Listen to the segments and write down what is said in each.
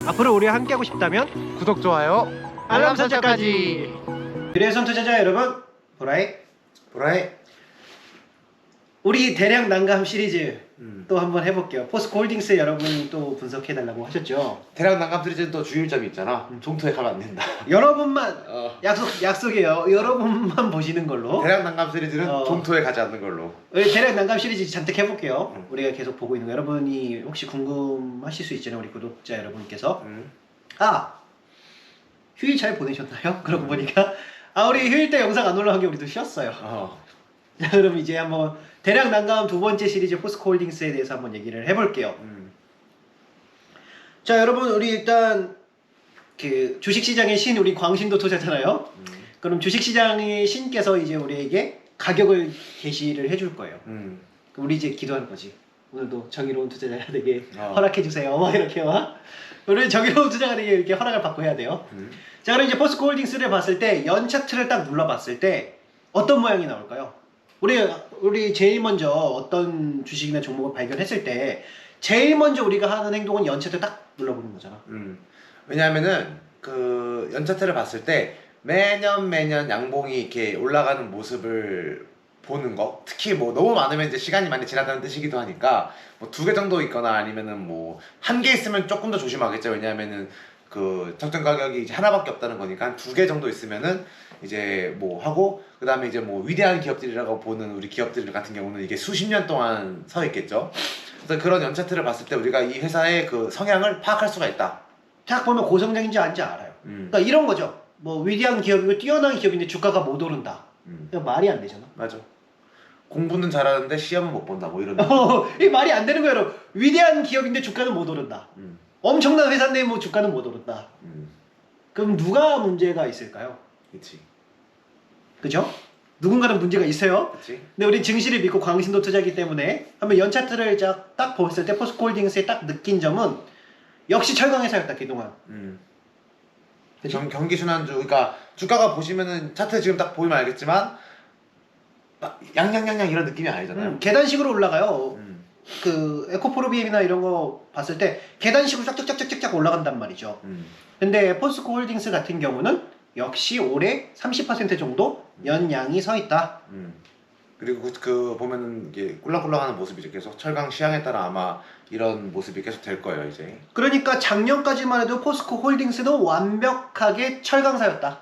앞으로 우리와 함께하고 싶다면 구독, 좋아요, 알람 설정까지. 미래손 투자자 여러분, 보라의 우리 대량 난감 시리즈 또 한번 해볼게요. 포스코홀딩스 여러분이 또 분석해달라고 하셨죠. 대략 난감 시리즈는 또 주의점이 있잖아. 종토에 가면 안 된다. 여러분만 약속이에요. 여러분만 보시는 걸로. 대략 난감 시리즈는 종토에 가지 않는 걸로. 우리 대략 난감 시리즈 잔뜩 해볼게요. 우리가 계속 보고 있는 거 여러분이 혹시 궁금하실 수 있잖아요. 우리 구독자 여러분께서 휴일 잘 보내셨나요? 그러고 보니까 우리 휴일 때 영상 안 올라간 게 우리도 쉬었어요. 자, 그럼 이제 한번 대략 난감 두 번째 시리즈 포스코홀딩스에 대해서 한번 얘기를 해볼게요. 자, 여러분 우리 일단 그 주식시장의 신 우리 광신도 투자잖아요. 그럼 주식시장의 신께서 이제 우리에게 가격을 게시를 해줄 거예요. 그럼 우리 이제 기도하는 거지. 오늘도 정의로운 투자자 되게 허락해 주세요. 막 이렇게 막 우리 정의로운 투자가 되게 이렇게 허락을 받고 해야 돼요. 자, 그럼 이제 포스코홀딩스를 봤을 때 연 차트를 딱 눌러봤을 때 어떤 모양이 나올까요? 우리 제일 먼저 어떤 주식이나 종목을 발견했을 때 제일 먼저 우리가 하는 행동은 연 차트 딱 눌러보는 거잖아. 왜냐하면은 그 연차트를 봤을 때 매년 양봉이 이렇게 올라가는 모습을 보는 거, 특히 뭐 너무 많으면 이제 시간이 많이 지났다는 뜻이기도 하니까 뭐 2개 정도 있거나 아니면은 뭐 1개 있으면 조금 더 조심하겠죠. 왜냐하면은 그 적정 가격이 이제 하나밖에 없다는 거니까 한 2개 정도 있으면은 이제 뭐 하고, 그 다음에 이제 뭐 위대한 기업들이라고 보는 우리 기업들 같은 경우는 이게 수십 년 동안 서 있겠죠. 그래서 그런 연차트를 봤을 때 우리가 이 회사의 그 성향을 파악할 수가 있다. 딱 보면 고성장인지 아닌지 알아요. 그러니까 이런 거죠. 뭐 위대한 기업이고 뛰어난 기업인데 주가가 못 오른다. 이거 말이 안 되잖아. 맞아. 공부는 잘하는데 시험은 못 본다 뭐 이런. 이 말이 안 되는 거예요. 위대한 기업인데 주가는 못 오른다. 엄청난 회사인데 뭐 주가는 못 오른다. 그럼 누가 문제가 있을까요? 그렇지. 그죠? 누군가는 문제가 있어요. 그치. 근데 우리 증시를 믿고 광신도 투자기 때문에 한번 연 차트를 딱 봤을 때 포스코홀딩스에 딱 느낀 점은 역시 철강 회사였다 그동안. 경기 순환주, 그러니까 주가가 보시면은 차트 지금 딱 보이면 알겠지만 막 양양양양 이런 느낌이 아니잖아요. 계단식으로 올라가요. 그 에코프로비엠이나 이런 거 봤을 때 계단식으로 쫙쫙쫙쫙쫙 올라간단 말이죠. 근데 포스코홀딩스 같은 경우는 역시 올해 30% 정도 연양이 서 있다. 그리고 그 보면은 이게 꿀렁꿀렁하는 모습이 이제 계속 철강 시향에 따라 아마 이런 모습이 계속 될 거예요 이제. 그러니까 작년까지만 해도 포스코홀딩스는 완벽하게 철강사였다.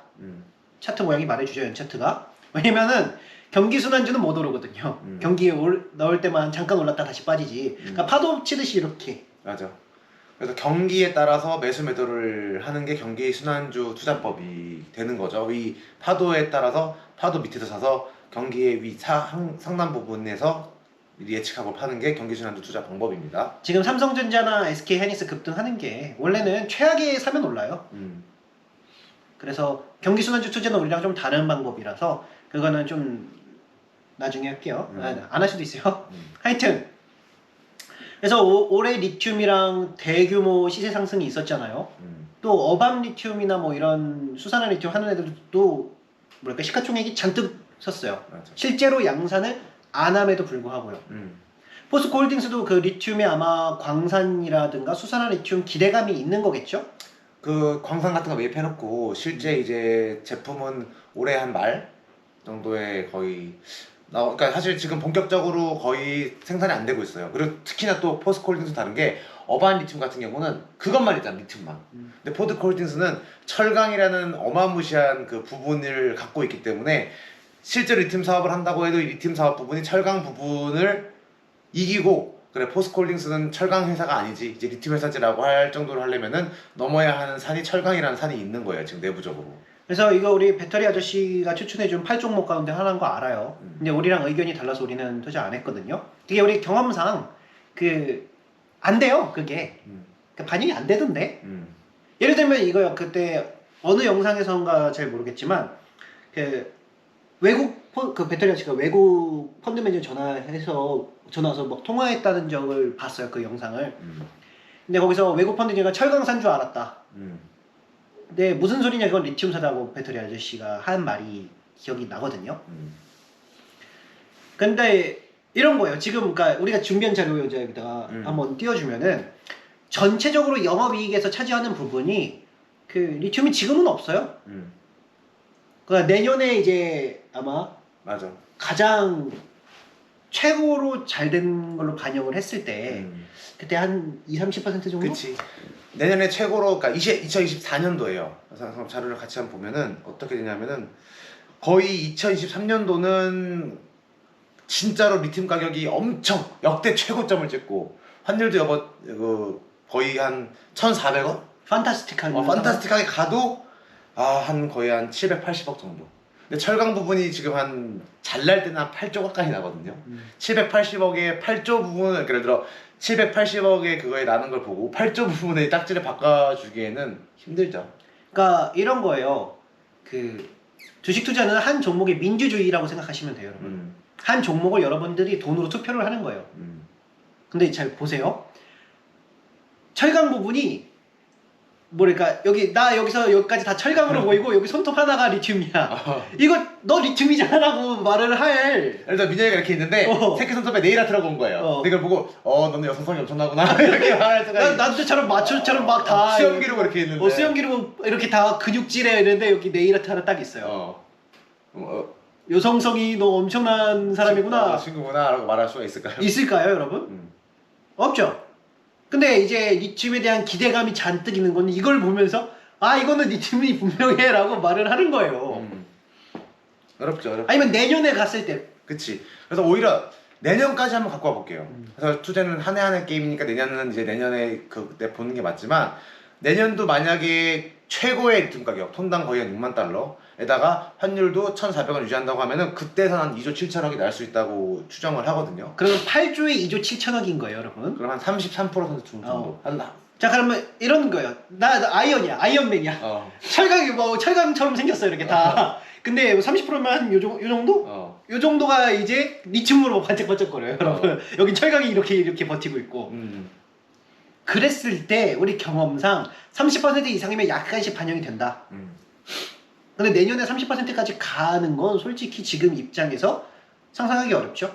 차트 모양이 말해주죠, 연 차트가. 왜냐면은 경기순환주는 못 오르거든요. 경기에 넣을 때만 잠깐 올랐다 다시 빠지지. 그러니까 파도 치듯이 이렇게. 맞아. 그래서 경기에 따라서 매수 매도를 하는 게 경기 순환주 투자법이 되는 거죠. 이 파도에 따라서 파도 밑에서 사서 경기의 위 상단 부분에서 예측하고 파는 게 경기 순환주 투자 방법입니다. 지금 삼성전자나 SK하이닉스 급등하는 게 원래는 최악에 사면 올라요. 그래서 경기 순환주 투자는 우리랑 좀 다른 방법이라서 그거는 좀 나중에 할게요. 안 할 수도 있어요. 하여튼 그래서 올해 리튬이랑 대규모 시세 상승이 있었잖아요. 또 어반 리튬이나 뭐 이런 수산화 리튬 하는 애들도 뭐랄까 시가총액이 잔뜩 섰어요. 맞아. 실제로 양산을 안 함에도 불구하고요. 포스코홀딩스도 그 리튬에 아마 광산이라든가 수산화 리튬 기대감이 있는 거겠죠? 그 광산 같은 거 매입해놓고 실제 이제 제품은 올해 한 말 정도에 거의 그러니까 사실 지금 본격적으로 거의 생산이 안 되고 있어요. 그리고 특히나 또 포스코홀딩스 다른 게 어반 리튬 같은 경우는 그것만 있잖아, 리튬만. 근데 포스코홀딩스는 철강이라는 어마무시한 그 부분을 갖고 있기 때문에 실제로 리튬 사업을 한다고 해도 이 리튬 사업 부분이 철강 부분을 이기고, 그래 포스코홀딩스는 철강 회사가 아니지 이제 리튬 회사지라고 할 정도로 하려면은 넘어야 하는 산이 철강이라는 산이 있는 거예요 지금 내부적으로. 그래서 이거 우리 배터리 아저씨가 추천해준 8종목 가운데 하나인 거 알아요. 근데 우리랑 의견이 달라서 우리는 투자 안 했거든요. 그게 우리 경험상 안 돼요. 그게 반영이 안 되던데. 예를 들면 이거요. 그때 어느 영상에선가 잘 모르겠지만 그 외국 그 배터리 아저씨가 외국 펀드 매니저 전화 와서 막 통화했다는 적을 봤어요. 그 영상을. 근데 거기서 외국 펀드 매니저가 철강산 줄 알았다. 근데 무슨 소리냐, 그건 리튬 사다고 배터리 아저씨가 한 말이 기억이 나거든요. 근데 이런 거예요. 지금 그러니까 우리가 준비한 자료 여기다가 한번 띄워주면은 전체적으로 영업이익에서 차지하는 부분이 그 리튬이 지금은 없어요. 그러니까 내년에 이제 아마 맞아. 가장 최고로 잘 된 걸로 반영을 했을 때 그때 한 20-30% 정도? 그치. 내년에 최고로, 그러니까 2024년도에요. 그래서 자료를 같이 한번 보면은 어떻게 되냐면은 거의 2023년도는 진짜로 리튬 가격이 엄청 역대 최고점을 찍고 환율도 거의 한 1,400원? 판타스틱한 판타스틱하게 가도 한 거의 한 780억 정도. 근데 철강 부분이 지금 한 잘 날 때는 한 8조 가까이 나거든요. 780억에 8조 부분을 예를 들어 780억에 그거에 나는 걸 보고 8조 부분의 딱지를 바꿔주기에는 힘들죠. 그러니까 이런 거예요. 그 주식 투자는 한 종목의 민주주의라고 생각하시면 돼요, 여러분. 한 종목을 여러분들이 돈으로 투표를 하는 거예요. 근데 잘 보세요. 철강 부분이 뭐랄까 나 여기서 여기까지 다 철강으로 보이고 여기 손톱 하나가 리튬이야. 이거 너 리튬이잖아라고 말을 할. 일단 민혁이가 이렇게 있는데 새끼 손톱에 네일 아트라고 온 거예요. 근데 그걸 보고 너는 여성성이 엄청나구나 이렇게 말할 수가. 나한테처럼 마초처럼 막 다 수염 기르고 이렇게 있는데. 수염 기르고 이렇게 다 근육질에 있는데 여기 네일 아트 하나 딱 있어요. 여성성이 너 엄청난 사람이구나. 친구구나 라고 말할 수가 있을까요? 있을까요, 여러분? 없죠. 근데 이제 리튬에 대한 기대감이 잔뜩 있는 건 이걸 보면서 이거는 리튬이 분명해 라고 말을 하는 거예요. 어렵죠. 아니면 내년에 갔을 때. 그치. 그래서 오히려 내년까지 한번 갖고 와볼게요. 그래서 투자는 한 해 한 해 게임이니까 내년은 이제 내년에 그때 보는 게 맞지만 내년도 만약에 최고의 리튬 가격 톤당 거의 한 6만 달러에다가 환율도 1,400원 유지한다고 하면은 그때선 한 2조 7천억이 날 수 있다고 추정을 하거든요. 그러면 8조에 2조 7천억인 거예요, 여러분. 그럼 한 33% 정도. 자, 그러면 이런 거예요. 나 아이언이야, 아이언맨이야. 철강이 뭐 철강처럼 생겼어 이렇게 다. 근데 30%면 요 정도? 요 정도가 이제 리튬으로 반짝반짝거려요, 여러분. 여기 철강이 이렇게 버티고 있고. 그랬을 때 우리 경험상 30% 이상이면 약간씩 반영이 된다. 근데 내년에 30%까지 가는 건 솔직히 지금 입장에서 상상하기 어렵죠.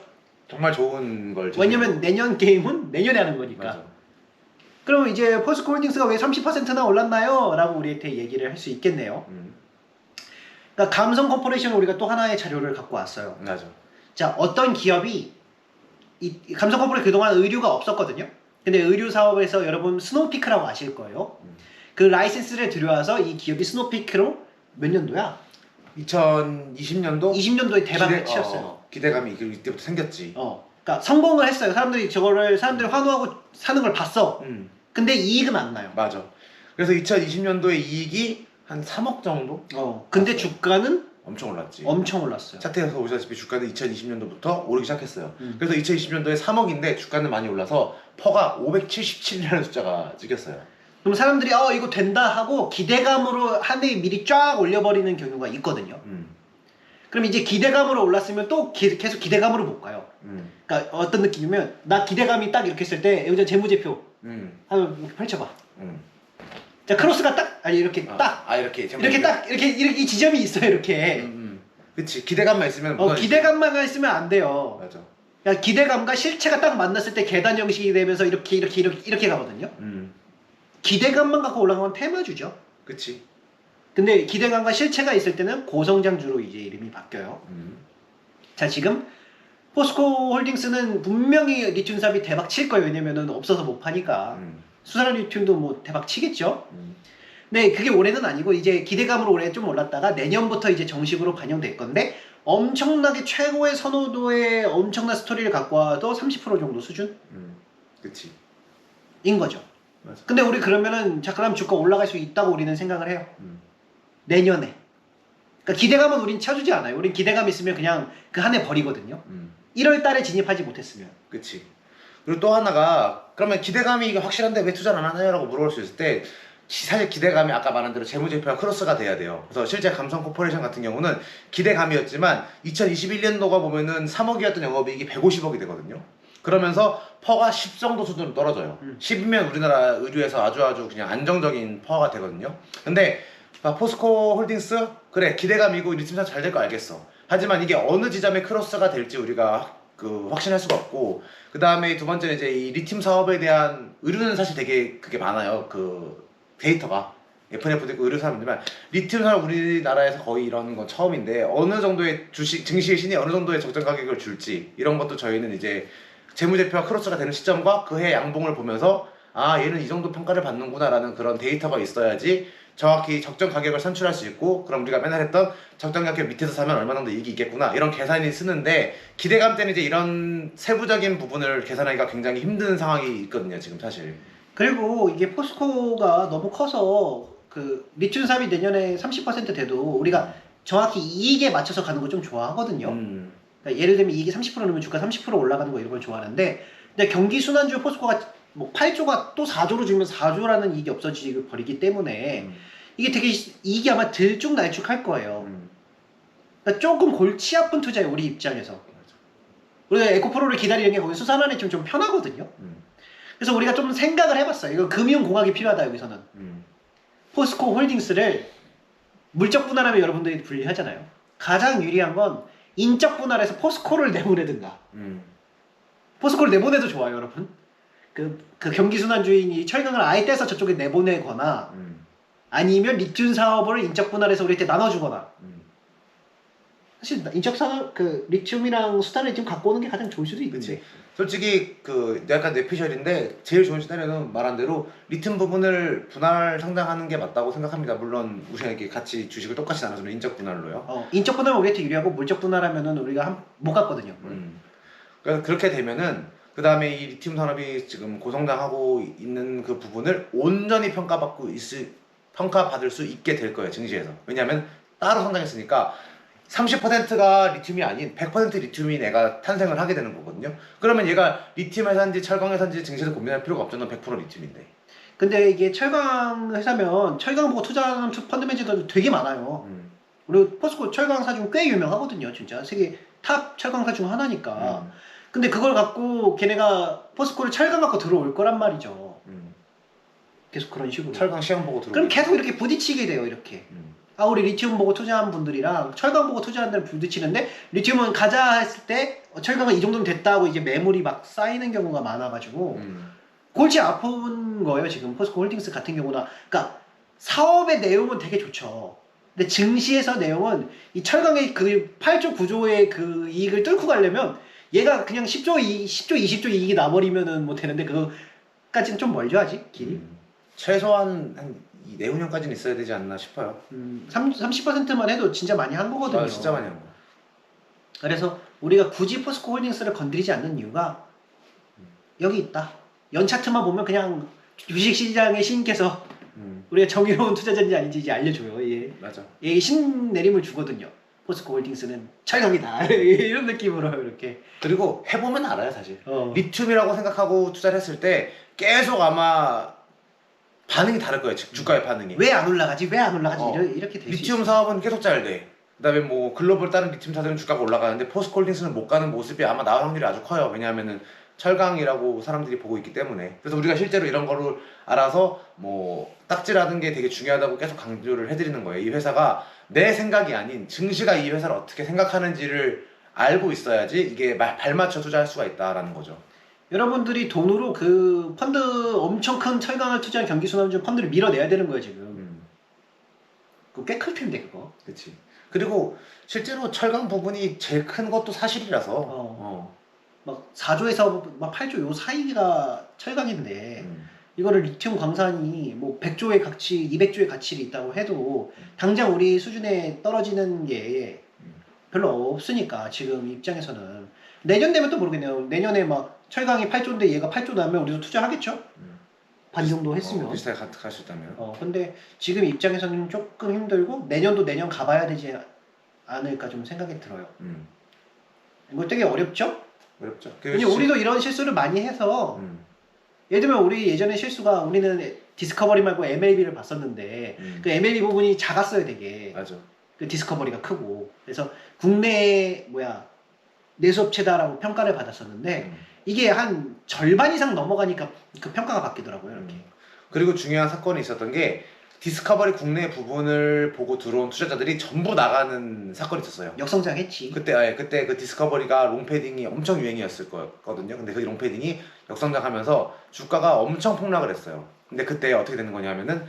정말 좋은 걸. 왜냐면 내년 게임은 내년에 하는 거니까. 맞아. 그러면 이제 포스코 홀딩스가 왜 30%나 올랐나요? 라고 우리한테 얘기를 할 수 있겠네요. 그러니까 감성 코퍼레이션 우리가 또 하나의 자료를 갖고 왔어요. 맞아. 자, 어떤 기업이 이 감성 코퍼레이션 그동안 의류가 없었거든요. 근데 의류 사업에서 여러분 스노우피크라고 아실 거예요. 그 라이센스를 들여와서 이 기업이 스노우피크로 몇 년도야? 2020년도? 20년도에 대박을 치었어요. 기대감이 이때부터 생겼지. 그러니까 성공을 했어요. 사람들이 환호하고 사는 걸 봤어. 근데 이익은 안 나요. 맞아. 그래서 2020년도에 이익이 한 3억 정도? 근데 주가는 엄청 올랐지. 엄청 올랐어요. 차트에서 보시다시피 주가는 2020년도부터 오르기 시작했어요. 그래서 2020년도에 3억인데 주가는 많이 올라서 퍼가 577이라는 숫자가 찍혔어요. 그럼 사람들이 이거 된다 하고 기대감으로 한 해 미리 쫙 올려버리는 경우가 있거든요. 그럼 이제 기대감으로 올랐으면 또 계속 기대감으로 못 가요. 그러니까 어떤 느낌이면 나 기대감이 딱 이렇게 했을 때 여기서 재무제표 한번 이렇게 펼쳐봐. 자, 크로스가 딱 이렇게 딱 이렇게 이 지점이 있어요, 이렇게. 그치. 기대감만 있으면 기대감만 있으면 안 돼요. 맞아. 그러니까 기대감과 실체가 딱 만났을 때 계단 형식이 되면서 이렇게 가거든요. 기대감만 갖고 올라가면 테마주죠. 그치. 근데 기대감과 실체가 있을 때는 고성장주로 이제 이름이 바뀌어요. 자, 지금 포스코 홀딩스는 분명히 리튬 사업이 대박 칠 거예요. 왜냐면은 없어서 못 파니까. 수산화 리튬도 뭐 대박 치겠죠. 네, 그게 올해는 아니고 이제 기대감으로 올해 좀 올랐다가 내년부터 이제 정식으로 반영될 건데 엄청나게 최고의 선호도의 엄청난 스토리를 갖고 와도 30% 정도 수준? 그치. 인 거죠. 맞아. 근데 우리 그러면은 자, 그럼 주가 올라갈 수 있다고 우리는 생각을 해요. 내년에. 그러니까 기대감은 우린 쳐주지 않아요. 우린 기대감 있으면 그냥 그 한 해 버리거든요. 1월 달에 진입하지 못했으면. 그치. 그리고 또 하나가 그러면 기대감이 확실한데 왜 투자를 안 하나요? 라고 물어볼 수 있을 때 사실 기대감이 아까 말한 대로 재무제표와 크로스가 돼야 돼요. 그래서 실제 감성 코퍼레이션 같은 경우는 기대감이었지만 2021년도가 보면은 3억이었던 영업이익이 150억이 되거든요. 그러면서 퍼가 10 정도 수준으로 떨어져요. 10이면 우리나라 의류에서 아주 그냥 안정적인 퍼가 되거든요. 근데 포스코 홀딩스 그래 기대감이고 리튬 사업 잘 될 거 알겠어. 하지만 이게 어느 지점에 크로스가 될지 우리가 그 확신할 수가 없고, 그 다음에 두 번째는 이제 이 리튬 사업에 대한 의료는 사실 되게 그게 많아요. 그 데이터가 FNF도 있고 의료 사람들만 리튬 사업 우리나라에서 거의 이런 건 처음인데 어느 정도의 주식 증시의 신이 어느 정도의 적정 가격을 줄지 이런 것도 저희는 이제 재무제표와 크로스가 되는 시점과 그해 양봉을 보면서 아 얘는 이 정도 평가를 받는구나라는 그런 데이터가 있어야지 정확히 적정 가격을 산출할 수 있고, 그럼 우리가 맨날 했던 적정 가격 밑에서 사면 얼마 정도 이익이 있겠구나 이런 계산이 쓰는데, 기대감 때는 이제 이런 세부적인 부분을 계산하기가 굉장히 힘든 상황이 있거든요 지금 사실. 그리고 이게 포스코가 너무 커서 그 리튬 사업이 내년에 30% 돼도 우리가 정확히 이익에 맞춰서 가는 거 좀 좋아하거든요. 그러니까 예를 들면 이익이 30% 넣으면 주가 30% 올라가는 거 이런 걸 좋아하는데, 근데 경기 순환주 포스코가 뭐 8조가 또 4조로 주면 4조라는 이익이 없어지고 버리기 때문에 이게 되게 이익이 아마 들쭉날쭉할 거예요. 그러니까 조금 골치 아픈 투자예요 우리 입장에서. 우리가 에코프로를 기다리는 게 거기 수산안에 좀 편하거든요. 그래서 우리가 좀 생각을 해봤어요. 이거 금융공학이 필요하다 여기서는. 포스코 홀딩스를 물적 분할하면 여러분들이 분리하잖아요. 가장 유리한 건 인적 분할해서 포스코를 내보내든가. 포스코를 내보내도 좋아요 여러분. 그 경기순환주인이 철강을 아예 떼서 저쪽에 내보내거나 아니면 리튬 사업을 인적 분할해서 우리한테 나눠주거나. 사실 인적 사업 그 리튬이랑 수단을 지금 갖고 오는 게 가장 좋을 수도 있는데. 그치. 솔직히 그 약간 뇌피셜인데 제일 좋은 시나리오는 말한 대로 리튬 부분을 분할 상장하는 게 맞다고 생각합니다. 물론 우리에게 같이 주식을 똑같이 나눠주는 인적 분할로요. 인적 분할은 우리한테 유리하고 물적 분할하면은 우리가 못 갔거든요. 그러니까 그렇게 되면은 그 다음에 이 리튬 산업이 지금 고성장하고 있는 그 부분을 온전히 평가받을 수 있게 될 거예요 증시에서. 왜냐하면 따로 성장했으니까 30%가 리튬이 아닌 100% 리튬이 내가 탄생을 하게 되는 거거든요. 그러면 얘가 리튬 회사인지 철강 회사인지 증시에서 고민할 필요가 없잖아. 100% 리튬인데. 근데 이게 철강 회사면 철강 보고 투자하는 펀드 매니저들도 되게 많아요. 그리고 포스코 철강사 중 꽤 유명하거든요. 진짜 세계 탑 철강사 중 하나니까. 근데 그걸 갖고 걔네가 포스코를 철강 갖고 들어올 거란 말이죠. 계속 그런 식으로. 철강 시험 보고 들어오고. 그럼 계속 이렇게 부딪히게 돼요. 이렇게. 아 우리 리튬 보고 투자한 분들이랑 철강 보고 투자한 데는 부딪히는데, 리튬은 가자 했을 때 철강은 이 정도면 됐다고 이제 매물이 막 쌓이는 경우가 많아가지고 골치 아픈 거예요 지금 포스코 홀딩스 같은 경우나. 그러니까 사업의 내용은 되게 좋죠. 근데 증시에서 내용은 이 철강의 그 8조 9조의 그 이익을 뚫고 가려면 얘가 그냥 10조 20조 이익이 나버리면은 뭐 되는데 그거까지는 좀 멀죠 아직 길이. 최소한 한 내후년까지는 있어야 되지 않나 싶어요. 30%만 해도 진짜 많이 한 거거든요. 아, 진짜 많이 한 거. 그래서 우리가 굳이 포스코 홀딩스를 건드리지 않는 이유가 여기 있다. 연 차트만 보면 그냥 주식시장의 신께서 우리가 정의로운 투자자인지 아닌지 이제 알려줘요. 예. 맞아. 예, 신내림을 주거든요. 포스코 홀딩스는 철강이다. 이런 느낌으로 이렇게. 그리고 해보면 알아요 사실. 리튬이라고 생각하고 투자를 했을 때 계속 아마 반응이 다를 거예요. 주가의 반응이. 왜 안 올라가지? 왜 안 올라가지? 이렇게 될 수 있어요. 리튬 사업은 계속 잘 돼. 그다음에 뭐 글로벌 다른 리튬 사들은 주가가 올라가는데 포스코 홀딩스는 못 가는 모습이 아마 나올 확률이 아주 커요. 왜냐하면은 철강이라고 사람들이 보고 있기 때문에. 그래서 우리가 실제로 이런 거를 알아서 뭐 딱지라는 게 되게 중요하다고 계속 강조를 해드리는 거예요. 이 회사가 내 생각이 아닌 증시가 이 회사를 어떻게 생각하는지를 알고 있어야지 이게 발맞춰 투자할 수가 있다라는 거죠. 여러분들이 돈으로 그 펀드 엄청 큰 철강을 투자한 경기순환주 펀드를 밀어내야 되는 거예요 지금. 그거 꽤 클 텐데 그거. 그렇지. 그리고 실제로 철강 부분이 제일 큰 것도 사실이라서 막 4조에서 막 8조 요 사이가 철강인데 이거를 리튬 광산이 뭐 100조의 가치, 200조의 가치가 있다고 해도 당장 우리 수준에 떨어지는 게 별로 없으니까 지금 입장에서는. 내년 되면 또 모르겠네요. 내년에 막 철강이 8조인데 얘가 8조 나면 우리도 투자하겠죠? 반 정도 했으면. 비슷하게 갈 수 있다면. 근데 지금 입장에서는 조금 힘들고 내년도 내년 가봐야 되지 않을까 좀 생각이 들어요. 이거 되게 어렵죠? 어렵죠. 왜냐면 우리도 이런 실수를 많이 해서 예를 들면 우리 예전에 실수가 우리는 디스커버리 말고 MLB를 봤었는데 그 MLB 부분이 작았어요 되게. 맞아. 그 디스커버리가 크고. 그래서 국내 내수업체다라고 평가를 받았었는데 이게 한 절반 이상 넘어가니까 그 평가가 바뀌더라고요 이렇게. 그리고 중요한 사건이 있었던 게 디스커버리 국내 부분을 보고 들어온 투자자들이 전부 나가는 사건이 있었어요. 역성장했지. 그때 그 디스커버리가 롱패딩이 엄청 유행이었을 거거든요. 근데 그 롱패딩이 역성장하면서 주가가 엄청 폭락을 했어요. 근데 그때 어떻게 되는 거냐면은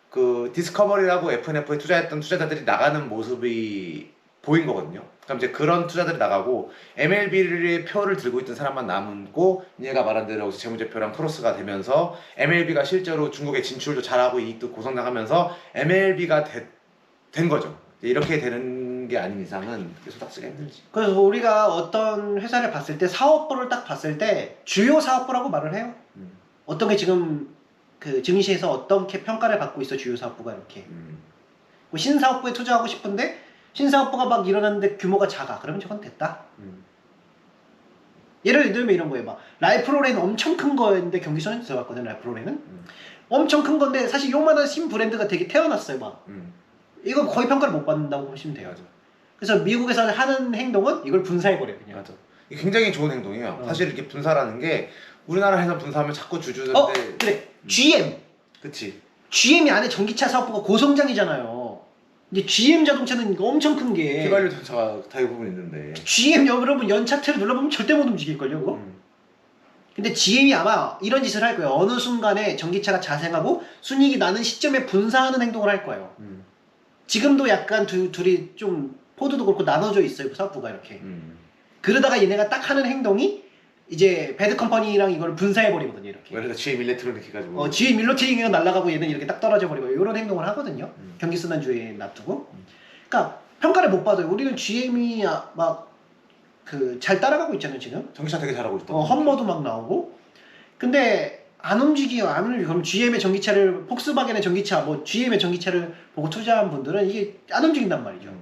그 디스커버리라고 FNF에 투자했던 투자자들이 나가는 모습이 보인 거거든요. 그럼 이제 그런 투자들이 나가고 MLB의 표를 들고 있던 사람만 남고 얘가 말한 대로 여기서 재무제표랑 크로스가 되면서 MLB가 실제로 중국에 진출도 잘하고 이익도 고성장하면서 MLB가 된 거죠. 이렇게 되는 게 아닌 이상은 계속 딱 쓰기가 힘들지. 그래서 우리가 어떤 회사를 봤을 때 사업부를 딱 봤을 때 주요 사업부라고 말을 해요. 어떤 게 지금 그 증시에서 어떻게 평가를 받고 있어 주요 사업부가 이렇게. 뭐 신사업부에 투자하고 싶은데 신사업부가 막 일어났는데 규모가 작아. 그러면 저건 됐다. 예를 들면 이런 거예요. 막 라이프로렌 엄청 큰 거였는데 경기선에 들어갔거든. 라이프로렌은 엄청 큰 건데 사실 요만한 신 브랜드가 되게 태어났어요. 막 이건 거의 평가를 못 받는다고 보시면 돼요. 맞아. 그래서 미국에서 하는 행동은 이걸 분사해버려요. 그냥. 맞아. 이게 굉장히 좋은 행동이에요. 어. 사실 이렇게 분사라는 게 우리나라에서 분사하면 자꾸 주주들한테 그래. GM. 그치. GM이 안에 전기차 사업부가 고성장이잖아요. 이제 GM 자동차는 엄청 큰 게 휘발유 전차가 대부분 있는데. GM 여러분 연차트를 눌러보면 절대 못 움직일걸요 그거? 근데 GM이 아마 이런 짓을 할 거예요. 어느 순간에 전기차가 자생하고 순이익이 나는 시점에 분사하는 행동을 할 거예요. 지금도 약간 둘이 좀 포드도 그렇고 나눠져 있어요. 그 사업부가 이렇게. 그러다가 얘네가 딱 하는 행동이 이제 배드 컴퍼니랑 이걸 분사해버리거든요. 이렇게. 그래서 GM 일렉트로닉 해가지고. GM 밀로팅이 날아가고 얘는 이렇게 딱 떨어져 버리고 이런 행동을 하거든요. 경기순환주에 놔두고. 그러니까 평가를 못 받아요. 우리는 GM이 막 그 잘 따라가고 있잖아요 지금. 전기차 되게 잘하고 있다. 험머도 막 나오고. 근데 안 움직여. 그럼 GM의 전기차를 폭스바겐의 전기차 뭐 GM의 전기차를 보고 투자한 분들은 이게 안 움직인단 말이죠.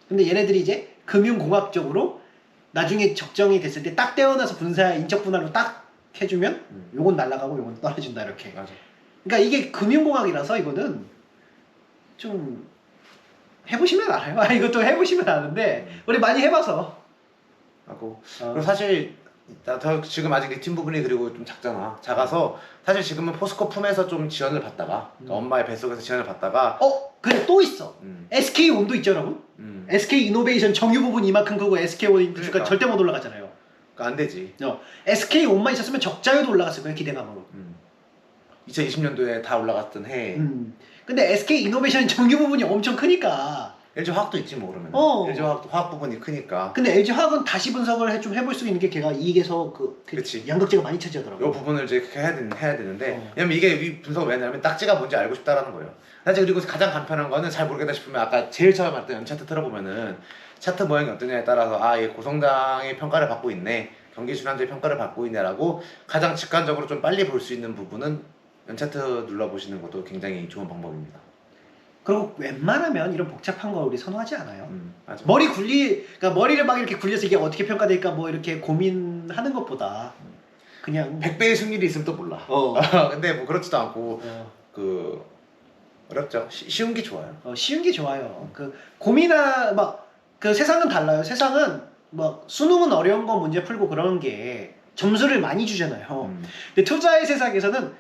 근데 얘네들이 이제 금융공학적으로 나중에 적정이 됐을 때 딱 떼어놔서 분사 인적 분할로 딱 해주면 요건 날아가고 요건 떨어진다 이렇게. 맞아. 그러니까 이게 금융공학이라서 이거는 좀 해보시면 알아요. 이것도 해보시면 아는데 우리 많이 해봐서. 하고 그리고 사실 더 지금 아직 리튬 부분이 그리고 좀 작아서 사실 지금은 포스코 품에서 좀 지원을 받다가 그러니까 엄마의 뱃속에서 지원을 받다가 그래 또 있어. SK온도 있죠 여러분. SK이노베이션 정유 부분 이만큼 크고 SK온 주가 그러니까. 절대 못 올라가잖아요. 그러니까 안 되지. SK온만 있었으면 적자율도 올라갔을 거예요 기대감으로. 2020년도에 다 올라갔던 해에 근데 SK이노베이션 정유 부분이 엄청 크니까. LG화학도 있지 뭐 그러면. LG화학도 화학 부분이 크니까. 근데 LG화학은 다시 분석을 좀 해볼 수 있는 게 걔가 이익에서 그치. 양극재가 많이 차지하더라고요. 이 부분을 이제 해야 되는데 왜냐면 이게 이 분석을 왜 하냐면 딱지가 뭔지 알고 싶다라는 거예요. 사실 그리고 가장 간편한 거는 잘 모르겠다 싶으면 아까 제일 처음에 말했던 연차트 틀어보면은 차트 모양이 어떠냐에 따라서 얘 고성장의 평가를 받고 있네, 경기 순환도의 평가를 받고 있네라고 가장 직관적으로 좀 빨리 볼 수 있는 부분은 연차트 눌러보시는 것도 굉장히 좋은 방법입니다. 그리고 웬만하면 이런 복잡한 거 우리 선호하지 않아요. 맞아. 그러니까 머리를 막 이렇게 굴려서 이게 어떻게 평가될까 뭐 이렇게 고민하는 것보다 그냥 100배의 승률이 있으면 또 몰라. 근데 뭐 그렇지도 않고 그 어렵죠. 쉬운 게 좋아요. 쉬운 게 좋아요. 그 고민하 막 그 세상은 달라요. 세상은 막 수능은 어려운 거 문제 풀고 그러는 게 점수를 많이 주잖아요. 근데 투자의 세상에서는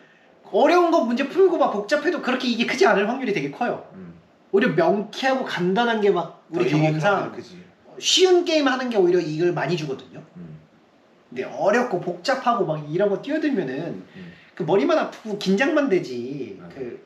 어려운 거 문제 풀고 막 복잡해도 그렇게 이게 크지 않을 확률이 되게 커요. 오히려 명쾌하고 간단한 게 막 우리 경험상 쉬운 게임 하는 게 오히려 이익을 많이 주거든요. 근데 어렵고 복잡하고 막 이런 거 뛰어들면은 그 머리만 아프고 긴장만 되지 그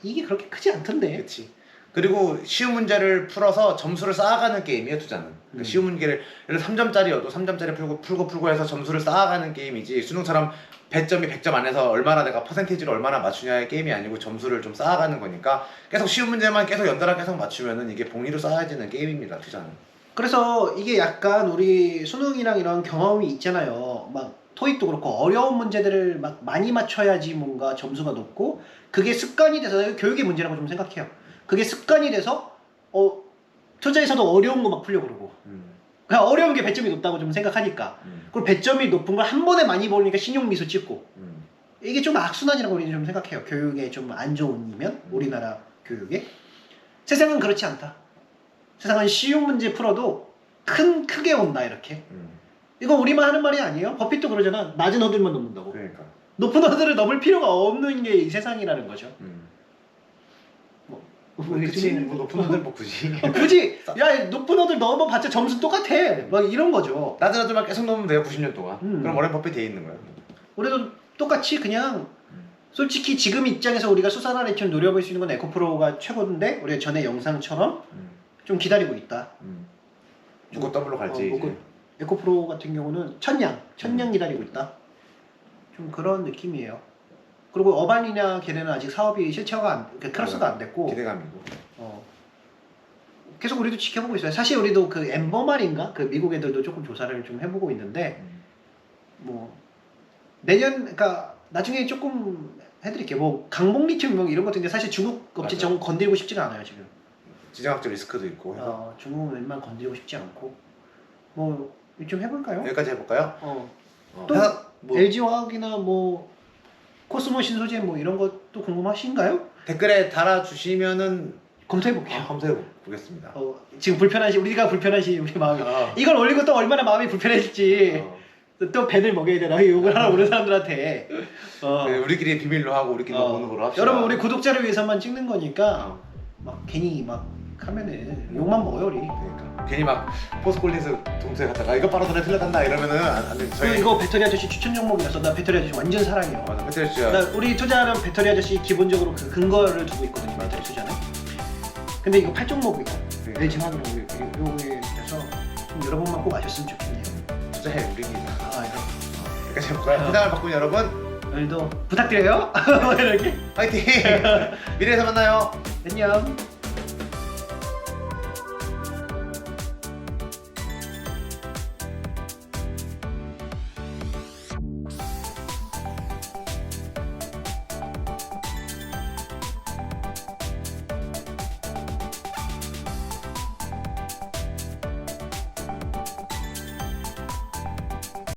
이게 그렇게 크지 않던데. 그렇지. 그리고 쉬운 문제를 풀어서 점수를 쌓아가는 게임이에요 투자는. 그러니까 쉬운 문제를 예를 들어 3점짜리여도 3점짜리 풀고 해서 점수를 쌓아가는 게임이지 수능처럼 배점이 100점 안에서 얼마나 내가 퍼센테이지를 얼마나 맞추냐의 게임이 아니고 점수를 좀 쌓아가는 거니까 계속 쉬운 문제만 계속 연달아 계속 맞추면은 이게 복리로 쌓아지는 게임입니다 투자는. 그래서 이게 약간 우리 수능이랑 이런 경험이 있잖아요. 막 토익도 그렇고 어려운 문제들을 막 많이 맞춰야지 뭔가 점수가 높고 그게 습관이 돼서 교육의 문제라고 좀 생각해요. 그게 습관이 돼서 투자에서도 어려운 거 막 풀려고 그러고 그냥 어려운 게 배점이 높다고 좀 생각하니까 그리고 배점이 높은 걸 한 번에 많이 보니까 신용미수 찍고 이게 좀 악순환이라고 우리는 좀 생각해요. 교육에 좀 안 좋은 이면 우리나라 교육에. 세상은 그렇지 않다. 세상은 쉬운 문제 풀어도 크게 온다 이렇게. 이거 우리만 하는 말이 아니에요. 버핏도 그러잖아. 낮은 허들만 넘는다고. 그러니까. 높은 허들을 넘을 필요가 없는 게 이 세상이라는 거죠. 그치 뭐 높은 돈들 뭐 굳이 굳이 야 높은 호들 넣어봤자 점수 똑같아. 막 이런 거죠. 낮은 애들만 계속 넣으면 돼요 90년 동안. 음. 그럼 워렌 버핏 돼 있는 거예요. 우리도 똑같이 그냥 솔직히 지금 입장에서 우리가 수산화 레티움 노려볼 수 있는 건 에코프로가 최고인데 우리가 전에 영상처럼 좀 기다리고 있다. 무고 더블로 갈지 이제. 무고- 에코프로 같은 경우는 천냥 기다리고 있다. 좀 그런 느낌이에요. 그리고 어반이나 걔네는 아직 사업이 실체화가 크로스가 안 됐고 기대감이고. 계속 우리도 지켜보고 있어요. 사실 우리도 그 엠버말인가 그 미국 애들도 조금 조사를 좀 해보고 있는데 뭐 내년 그러니까 나중에 조금 해드릴게요. 뭐 강복 리튬 뭐 이런 것들인데 사실 중국 업체 맞아. 정 건드리고 싶지가 않아요 지금. 지정학적 리스크도 있고 해서 중국은 웬만 건드리고 싶지 않고 뭐 좀 해볼까요? 여기까지 해볼까요? 또 뭐 LG 화학이나 뭐 코스모 신소재 뭐 이런 것도 궁금하신가요? 댓글에 달아주시면은 검토해볼게요. 검토해 보겠습니다. 지금 불편하시 우리가 불편하시 우리 마음이 어. 이걸 올리고 또 얼마나 마음이 불편해질지 또 배를 먹여야 되나 욕을 하나 오는 사람들한테 네, 우리끼리 비밀로 하고 우리끼리 보는 걸로 합시다. 여러분 우리 구독자를 위해서만 찍는 거니까 어. 막 괜히 막 하면은 욕만 먹어요 우리. 그러니까 괜히 막 포스콜린스 동수에 갔다가 이거 바로 전에 틀려간다 이러면은 안 돼. 그리고 이거 배터리 아저씨 추천 종목이라서 나 배터리 아저씨 완전 사랑해요. 맞아 패트리스야. 나 우리 투자하는 배터리 아저씨 기본적으로 그 근거를 두고 있거든요. 배터리 투자는. 근데 이거 8종목이고 그러니까. LG 화학이라고 요거에 대해서 좀 여러분만 꼭 아셨으면 좋겠네요. 투자해 우리끼리. 네. 여기까지 해볼까요? 해당을 바꾸는 여러분 오늘도 부탁드려요. 이렇게 화이팅! 미래에서 만나요. 안녕.